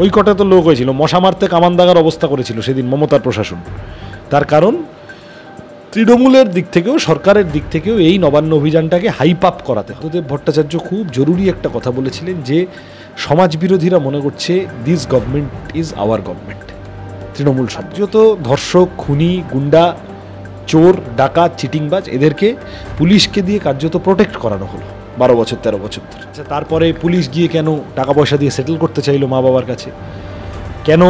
ওই কটা তো লোক হয়েছিল, মশা মারতে কামান দাগার অবস্থা করেছিল সেদিন মমতার প্রশাসন। তার কারণ তৃণমূলের দিক থেকেও সরকারের দিক থেকেও এই নবান্ন অভিযানটাকে হাইপ আপ করাতে। দেব ভট্টাচার্য খুব জরুরি একটা কথা বলেছিলেন যে সমাজ বিরোধীরা মনে করছে this government is our government. Trinamool শব্দ তো ধর্ষক, খুনি, গুন্ডা, চোর, ডাকাত, চিটিংবাজ এদেরকে পুলিশকে দিয়ে কার্যত প্রোটেক্ট করানো হলো 12 বছর 13 বছর ধরে। আচ্ছা, তারপরে পুলিশ গিয়ে কেন টাকা পয়সা দিয়ে সেটেল করতে চাইলো মা বাবার কাছে? কেন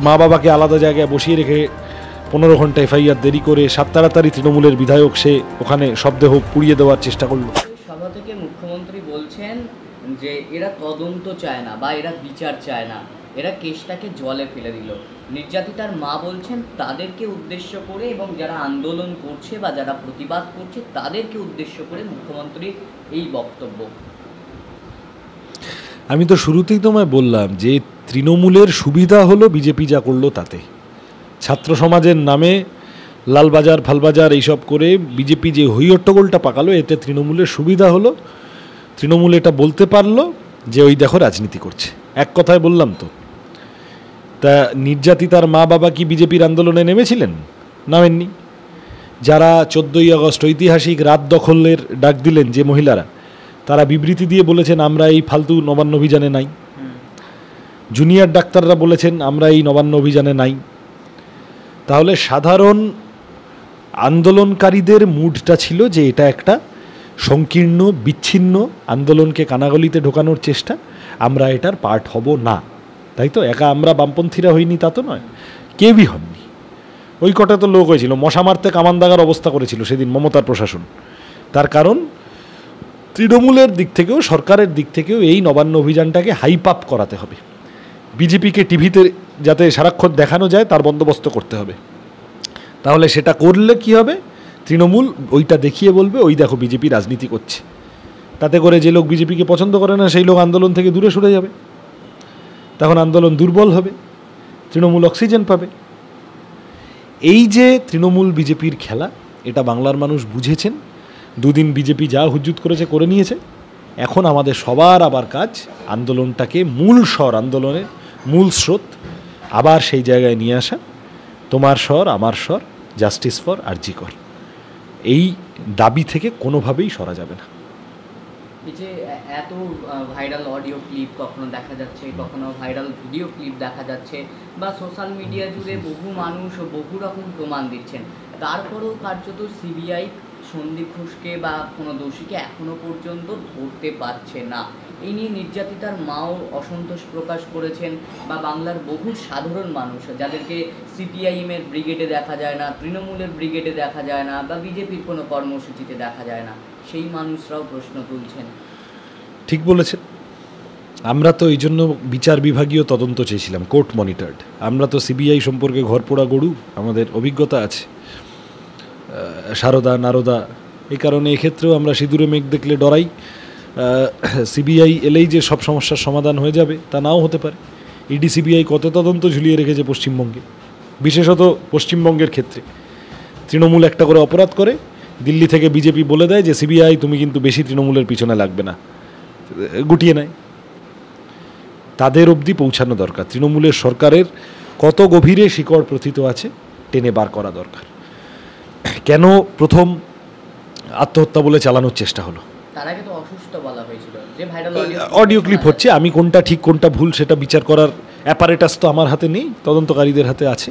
মা বাবাকে আলাদা জায়গায় বসিয়ে রেখে 15 ঘন্টা এফআইআর দেরি করে সাত তাড়াতাড়ি তৃণমূলের বিধায়ক সে ওখানে শবদেহ পুড়িয়ে দেওয়ার চেষ্টা করলো? সভা থেকে মুখ্যমন্ত্রী বলছেন যে এরা তদন্ত চায় না বা এরা বিচার চায় না, এরা কেসটাকে জলে ফেলে দিল। নির্যাতিতার মা বলছেন তাদেরকে উদ্দেশ্য করে এবং যারা আন্দোলন করছে বা যারা প্রতিবাদ করছে তাদেরকে উদ্দেশ্য করে মুখ্যমন্ত্রীর এই বক্তব্য। আমি তো শুরুতেই তোমায় বললাম যে তৃণমূলের সুবিধা হলো বিজেপি যা করলো তাতে। ছাত্র সমাজের নামে লালবাজার ফালবাজার এইসব করে বিজেপি যে হইহট্টগোলটা পাকালো, এতে তৃণমূলের সুবিধা হলো। তৃণমূল এটা বলতে পারলো যে ওই দেখো রাজনীতি করছে। এক কথায় বললাম তো। তা নির্যাতিতার মা বাবা কি বিজেপির আন্দোলনে নেমেছিলেন? নামেননি। যারা 14ই আগস্ট ঐতিহাসিক রাত দখলের ডাক দিলেন যে মহিলারা, তারা বিবৃতি দিয়ে বলেছেন আমরা এই ফালতু নবান্ন অভিযানে নাই। জুনিয়র ডাক্তাররা বলেছেন আমরা এই নবান্ন অভিযানে নাই। তাহলে সাধারণ আন্দোলনকারীদের মুডটা ছিল যে এটা একটা সংকীর্ণ বিচ্ছিন্ন আন্দোলনকে কানাগলিতে ঢোকানোর চেষ্টা, আমরা এটার পার্ট হব না। তাই তো? একা আমরা বামপন্থীরা হইনি তা তো নয়, কেউই হননি। ওই কটা তো লোক হয়েছিল, মশা মারতে কামান দাগার অবস্থা করেছিল সেদিন মমতার প্রশাসন। তার কারণ তৃণমূলের দিক থেকেও সরকারের দিক থেকেও এই নবান্ন অভিযানটাকে হাইপ আপ করাতে হবে। বিজেপিকে টিভিতে যাতে সারাক্ষণ দেখানো যায় তার বন্দোবস্ত করতে হবে। তাহলে সেটা করলে কি হবে? তৃণমূল ওইটা দেখিয়ে বলবে ওই দেখো বিজেপি রাজনীতি করছে। তাতে করে যে লোক বিজেপিকে পছন্দ করে না সেই লোক আন্দোলন থেকে দূরে সরে যাবে। তখন আন্দোলন দুর্বল হবে, তৃণমূল অক্সিজেন পাবে। এই যে তৃণমূল বিজেপির খেলা, এটা বাংলার মানুষ বুঝেছেন। দুদিন বিজেপি যা হুজ্জুত করেছে করে নিয়েছে। এখন আমাদের সবার আবার কাজ আন্দোলনটাকে মূল স্বর, আন্দোলনের মূল স্রোত আবার সেই জায়গায় নিয়ে আসা। তোমার স্বর, আমার স্বর, জাস্টিস ফর আরজি কর, এই দাবি থেকে কোনোভাবেই সরা যাবে না। এই যে এত ভাইরাল অডিও ক্লিপ কখনো দেখা যাচ্ছে, কখনো ভাইরাল ভিডিও ক্লিপ দেখা যাচ্ছে, বা সোশ্যাল মিডিয়া জুড়ে বহু মানুষ ও বহু রকম প্রমাণ দিচ্ছেন, তারপরেও কার্যত সিবিআই সন্দীপ ঘোষকে বা কোনো দোষীকে এখনো পর্যন্ত ধরতে পারছে না। এই নিয়ে নির্যাতিতার মাও অসন্তোষ প্রকাশ করেছেন, বা বাংলার বহু সাধারণ মানুষ যাদেরকে সিপিআইএমের ব্রিগেডে দেখা যায় না, তৃণমূলের ব্রিগেডে দেখা যায় না, বা বিজেপির কোনো কর্মসূচিতে দেখা যায় না, সেই মানুষরাও প্রশ্ন তুলছেন। ঠিক বলেছেন। আমরা তো এই জন্য বিচার বিভাগীয় তদন্ত চেয়েছিলাম, কোর্ট মনিটর্ড। আমরা তো সিবিআই সম্পর্কে ঘরপোড়া গরু, আমাদের অভিজ্ঞতা আছে, সারদা নারদা। এই কারণে এক্ষেত্রেও আমরা সিঁদুরে মেঘ দেখলে ডরাই। সিবিআই এলেই যে সব সমস্যার সমাধান হয়ে যাবে তা নাও হতে পারে। ইডি সিবিআই কত তদন্ত ঝুলিয়ে রেখেছে পশ্চিমবঙ্গে, বিশেষত পশ্চিমবঙ্গের ক্ষেত্রে। তৃণমূল একটা করে অপরাধ করে, দিল্লি থেকে বিজেপি বলে দেয় যে সিবিআই তুমি কিন্তু বেশি তৃণমূলের পিছনে লাগবে না, গুটিয়ে নেয়। তাদের অবধি পৌঁছানো দরকার। তৃণমূলের সরকারের কত গভীরে শিকড় প্রথিত আছে টেনে বার করা দরকার। কেন প্রথম আত্মহত্যা বলে চালানোর চেষ্টা হলো? তার আগে তো অসুস্থ বলা হয়েছিল, যে ভাইরাল অডিও ক্লিপ হচ্ছে। আমি কোনটা ঠিক কোনটা ভুল সেটা বিচার করার অ্যাপারেটাস তো আমার হাতে নেই, তদন্তকারীদের হাতে আছে।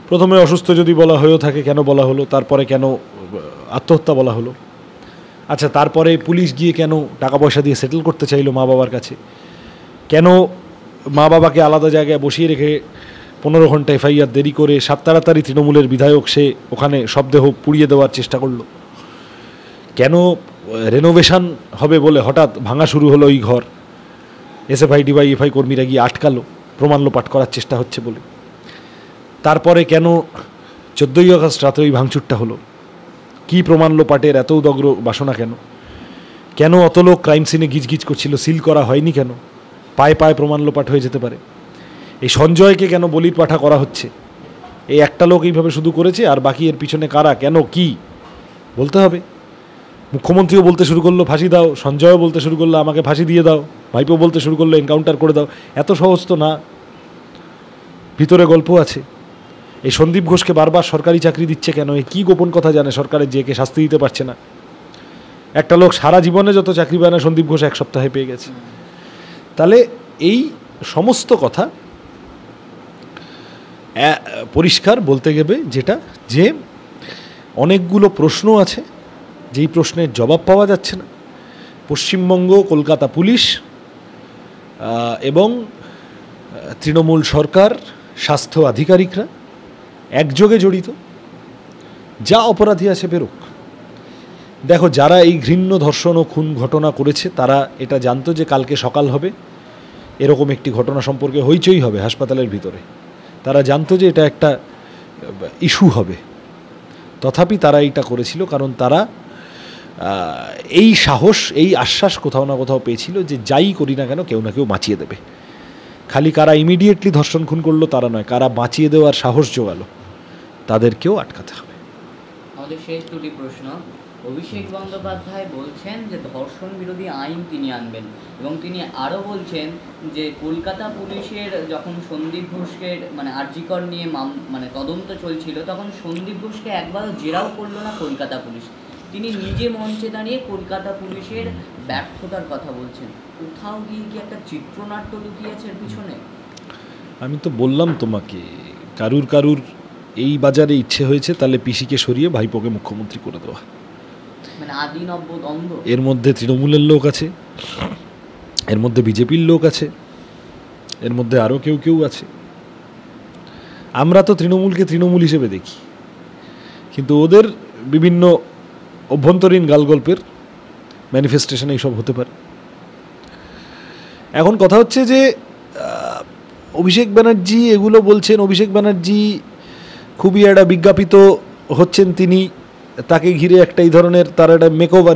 প্রথমে অসুস্থ যদি বলা হয়েও থাকে কেন বলা হলো, তারপরে কেন আত্মহত্যা বলা হলো? আচ্ছা, তারপরে পুলিশ গিয়ে কেন টাকা পয়সা দিয়ে সেটেল করতে চাইলো মা বাবার কাছে? কেন মা বাবাকে আলাদা জায়গায় বসিয়ে রেখে 15 ঘন্টা এফআইআর দেরি করে সাত তাড়াতাড়ি তৃণমূলের বিধায়ক সে ওখানে শবদেহ পুড়িয়ে দেওয়ার চেষ্টা করলো? কেন রেনোভেশন হবে বলে হঠাৎ ভাঙা শুরু হলো ওই ঘর? এসএফআই ডিওয়াইএফআই কর্মীরা গিয়ে আটকালো প্রমাণ লোপাট করার চেষ্টা হচ্ছে বলে। তারপরে কেন 14ই আগস্ট রাতে ওই ভাঙচুরটা হলো? কি প্রমাণ লোপাটের এত উদগ্র বাসনা কেন? কেন অত লোক ক্রাইম সিনে গিজগিজ করছিল, সিল করা হয়নি কেন? পায়ে পায়ে প্রমাণ লোপাট হয়ে যেতে পারে। এই সঞ্জয়কে কেন বলির পাঠা করা হচ্ছে? এই একটা লোক এইভাবে শুধু করেছে, আর বাকি এর পিছনে কারা, কেন, কি বলতে হবে। মুখ্যমন্ত্রীও বলতে শুরু করলো ফাঁসি দাও, সঞ্জয়ও বলতে শুরু করলো আমাকে ফাঁসি দিয়ে দাও, ভাইপো বলতে শুরু করলো এনকাউন্টার করে দাও। এত সহজ তো না, ভিতরে গল্প আছে। এই সন্দীপ ঘোষকে বারবার সরকারি চাকরি দিচ্ছে কেন? এই কী গোপন কথা জানে সরকারের, যে কে শাস্তি দিতে পারছে না? একটা লোক সারা জীবনে যত চাকরি পায় না, সন্দীপ ঘোষ 1 সপ্তাহে পেয়ে গেছে। তাহলে এই সমস্ত কথা পরিষ্কার বলতে গেলে যেটা, যে অনেকগুলো প্রশ্ন আছে যেই প্রশ্নের জবাব পাওয়া যাচ্ছে না। পশ্চিমবঙ্গ, কলকাতা পুলিশ এবং তৃণমূল সরকার, স্বাস্থ্য আধিকারিকরা একযোগে জড়িত। যা অপরাধী আছে বেরোক। দেখো, যারা এই ঘৃণ্য ধর্ষণ ও খুন ঘটনা করেছে তারা এটা জানতো যে কালকে সকাল হবে, এরকম একটি ঘটনা সম্পর্কে হইচই হবে হাসপাতালের ভিতরে। তারা জানতো যে এটা একটা ইস্যু হবে, তথাপি তারা এইটা করেছিল কারণ তারা এই সাহস, এই আশ্বাস কোথাও না কোথাও পেয়েছিল যে যাই করি না কেন কেউ না কেউ বাঁচিয়ে দেবে। খালি কারা ইমিডিয়েটলি ধর্ষণ খুন করলো তারা নয়, কারা বাঁচিয়ে দেওয়ার সাহস জোগালো তাদেরকেও আটকাতে হবে। আমাদের শেষ দুটি প্রশ্ন। অভিষেক বন্দ্যোপাধ্যায় বলছেন যে ধর্ষণ বিরোধী আইন তিনি আনবেন, এবং তিনি আরও বলছেন যে কলকাতা পুলিশের যখন সন্দীপ ঘোষকে মানে আরজিকর নিয়ে মানে তদন্ত চলছিল, তখন সন্দীপ ঘোষকে একবারও জেরাও করলো না কলকাতা পুলিশ। তিনি নিজে মঞ্চে দাঁড়িয়ে কলকাতা পুলিশের ব্যর্থতার কথা বলছেন। কোথাও গিয়ে কি একটা চিত্রনাট্য লুকিয়েছে এর পিছনে? আমি তো বললাম তোমাকে, কারুর এই বাজারে ইচ্ছে হয়েছে তাহলে পিসিকে সরিয়ে ভাইপোকে মুখ্যমন্ত্রী করে দেওয়া। মানে আদি নব্য দ্বন্দ্ব। এর মধ্যে তৃণমূলের লোক আছে, এর মধ্যে বিজেপির লোক আছে, এর মধ্যে আরও কেউ আছে। আমরা তো তৃণমূলকে তৃণমূল হিসেবে দেখি, কিন্তু ওদের বিভিন্ন অভ্যন্তরীণ গালগল্পের ম্যানিফেস্টেশন এইসব হতে পারে। এখন কথা হচ্ছে যে অভিষেক ব্যানার্জি এগুলো বলছেন। অভিষেক ব্যানার্জি খুবই একটা বিজ্ঞাপিত হচ্ছেন তিনি, তাকে ঘিরে একটা এই ধরনের তার একটা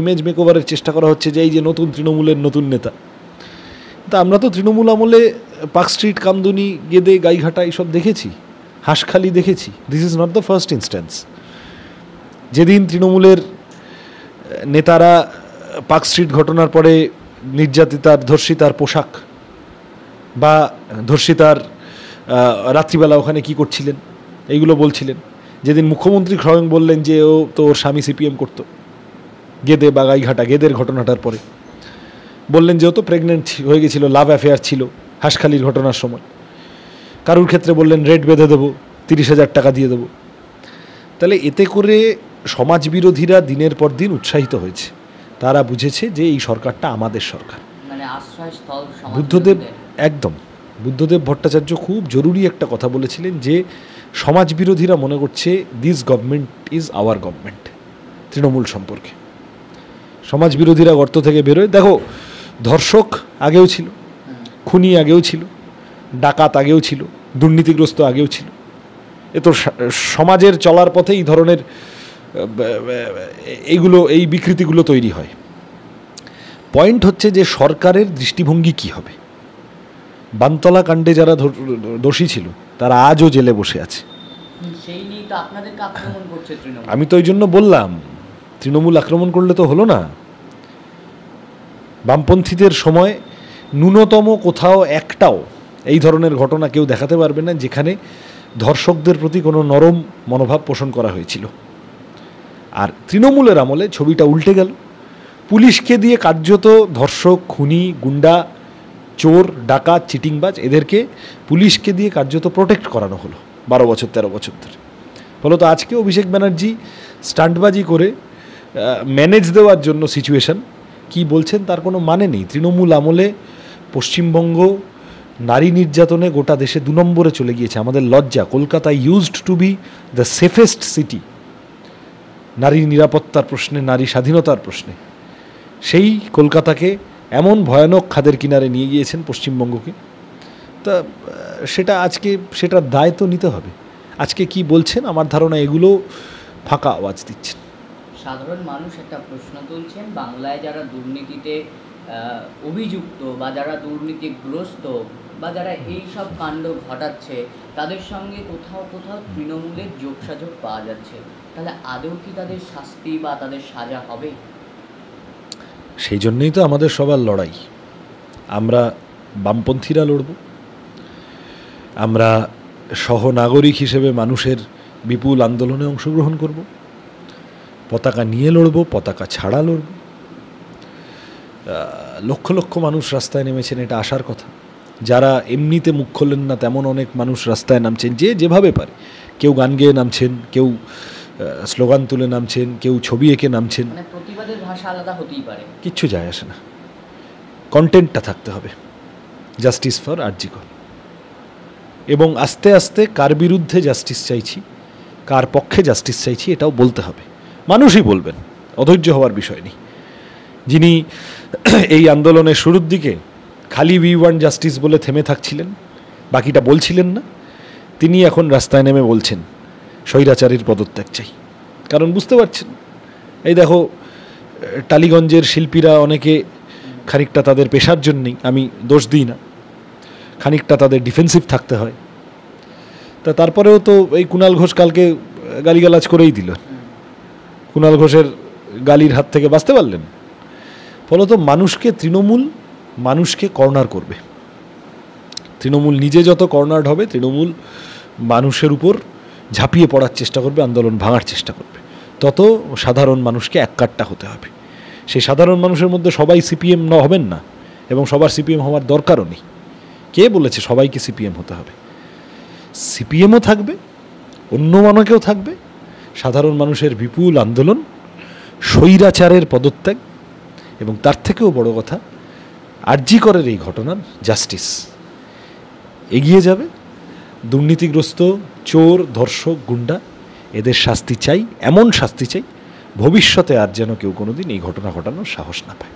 ইমেজ মেকওভারের চেষ্টা করা হচ্ছে যে এই যে নতুন তৃণমূলের নতুন নেতা। তা আমরা তো তৃণমূল আমলে পার্ক স্ট্রিট, কামদুনি, গেদে, গাইঘাটা এইসব দেখেছি, হাঁসখালি দেখেছি। This is not the first instance. যেদিন তৃণমূলের নেতারা পার্ক স্ট্রিট ঘটনার পরে নির্যাতিতার, ধর্ষিতার পোশাক বা ধর্ষিতার রাত্রিবেলা ওখানে কি করছিলেন এইগুলো বলছিলেন, যেদিন মুখ্যমন্ত্রী স্বয়ং বললেন যে ও তো ওর স্বামী সিপিএম করতো, গেদে বা গাইঘাটা গেদের ঘটনাটার পরে বললেন যে ও তো প্রেগনেন্ট হয়ে গেছিলো, লাভ অ্যাফেয়ার ছিল হাঁসখালির ঘটনার সময়। কারুর ক্ষেত্রে বললেন রেট বেঁধে দেবো, 30,000 টাকা দিয়ে দেবো। তাহলে এতে করে সমাজ বিরোধীরা দিনের পর দিন উৎসাহিত হয়েছে। তারা বুঝেছে যে এই সরকারটা আমাদের সরকার। মানে আশ্রয়স্থল বুদ্ধদেব, একদম বুদ্ধদেব ভট্টাচার্য খুব জরুরি একটা কথা বলেছিলেন যে সমাজ বিরোধীরা মনে করছে this government is our government. Trinamool সম্পর্কে সমাজ বিরোধীরা গর্ত থেকে বেরোয়। দেখো, ধর্ষক আগেও ছিল, খুনি আগেও ছিল, ডাকাত আগেও ছিল, দুর্নীতিগ্রস্ত আগেও ছিল। এ তো সমাজের চলার পথে এই ধরনের এই বিকৃতিগুলো তৈরি হয়। পয়েন্ট হচ্ছে যে সরকারের দৃষ্টিভঙ্গি কি হবে। বানতলা কাণ্ডে যারা দোষী ছিল তারা আজও জেলে বসে আছে। আমি তো ওই জন্য বললাম, তৃণমূল আক্রমণ করলে তো হলো না। বামপন্থীদের সময় ন্যূনতম কোথাও একটাও এই ধরনের ঘটনা কেউ দেখাতে পারবে না যেখানে ধর্ষকদের প্রতি কোনো নরম মনোভাব পোষণ করা হয়েছিল। আর তৃণমূলের আমলে ছবিটা উল্টে গেল। পুলিশকে দিয়ে কার্যত ধর্ষক, খুনি, গুন্ডা, চোর, ডাকাত, চিটিংবাজ এদেরকে পুলিশকে দিয়ে কার্যত প্রোটেক্ট করানো হলো 12 বছর 13 বছর ধরে। ফলত আজকে অভিষেক ব্যানার্জি স্টান্টবাজি করে ম্যানেজ দেওয়ার জন্য সিচুয়েশন কি বলছেন তার কোনো মানে নেই। তৃণমূল আমলে পশ্চিমবঙ্গ নারী নির্যাতনে গোটা দেশে 2 নম্বরে চলে গিয়েছে। আমাদের লজ্জা। Kolkata used to B the safest city নারী নিরাপত্তার প্রশ্নে, নারী স্বাধীনতার প্রশ্নে। সেই কলকাতাকে এমন ভয়ানক খাদের কিনারে নিয়ে গিয়েছেন পশ্চিমবঙ্গকে। তা সেটার দায় তো নিতে হবে। আজকে কি বলছেন আমার ধারণা এগুলো ফাঁকা আওয়াজ দিচ্ছেন। সাধারণ মানুষ একটা প্রশ্ন তুলছেন, বাংলায় যারা দুর্নীতিতে অভিযুক্ত বা যারা দুর্নীতিগ্রস্ত বা যারা এই সব কাণ্ড ঘটাচ্ছে তাদের সঙ্গে কোথাও তৃণমূলের যোগসাযোগ পাওয়া যাচ্ছে। তাহলে আদৌ কি তাদের শাস্তি বা তাদের সাজা হবে? সেই জন্যই তো আমাদের সবার লড়াই। আমরা বামপন্থীরা লড়ব, আমরা সহনাগরিক হিসেবে মানুষের বিপুল আন্দোলনে অংশগ্রহণ করব, পতাকা নিয়ে লড়ব, পতাকা ছাড়া লড়ব। লক্ষ লক্ষ মানুষ রাস্তায় নেমেছেন, এটা আসার কথা। যারা এমনিতে মুখ খোলেন না তেমন অনেক মানুষ রাস্তায় নামছেন, যে যেভাবে পারে। কেউ গান গেয়ে নামছেন, কেউ স্লোগান তুলে নামছেন, কেউ ছবি এঁকে নামছেন। মানে প্রতিবাদের ভাষা আলাদা হতেই পারে, কিচ্ছু যায় আসে না, কন্টেন্টটা থাকতে হবে। জাস্টিস ফর আরজি কর। এবং আস্তে আস্তে কার বিরুদ্ধে জাস্টিস চাইছি, কার পক্ষে জাস্টিস চাইছি, এটাও বলতে হবে। মানুষই বলবেন, অধৈর্য হওয়ার বিষয় নেই। যিনি এই আন্দোলনের শুরুর দিকে খালি উই ওয়ান্ট জাস্টিস বলে থেমে থাকছিলেন, বাকিটা বলছিলেন না, তিনি এখন রাস্তায় নেমে বলছেন স্বৈরাচারীর পদত্যাগ চাই। কারণ বুঝতে পারছেন, এই দেখো টালিগঞ্জের শিল্পীরা অনেকে খানিকটা তাদের পেশার জন্যেই, আমি দোষ দিই না, খানিকটা তাদের ডিফেন্সিভ থাকতে হয়। তা তারপরেও তো এই কুণাল ঘোষ কালকে গালিগালাজ করেই দিল। কুণাল ঘোষের গালির হাত থেকে বাঁচতে পারলেন? ফলত তৃণমূল মানুষকে কর্নার করবে। তৃণমূল নিজে যত কর্নার্ড হবে, তৃণমূল মানুষের উপর ঝাঁপিয়ে পড়ার চেষ্টা করবে, আন্দোলন ভাঙার চেষ্টা করবে। তত সাধারণ মানুষকে এককাট্টা হতে হবে। সেই সাধারণ মানুষের মধ্যে সবাই সিপিএম হবেন না, এবং সবার সিপিএম হওয়ার দরকারও নেই। কে বলেছে সবাইকে সিপিএম হতে হবে? সিপিএমও থাকবে, অন্য অনেকেও থাকবে। সাধারণ মানুষের বিপুল আন্দোলন, স্বৈরাচারের পদত্যাগ, এবং তার থেকেও বড় কথা আরজি করের এই ঘটনার জাস্টিস এগিয়ে যাবে। দুর্নীতিগ্রস্ত চোর, ধর্ষক, গুন্ডা, এদের শাস্তি চাই, এমন শাস্তি চাই ভবিষ্যতে আর যেন কেউ কোনোদিন এই ঘটনা ঘটানোর সাহস না পায়।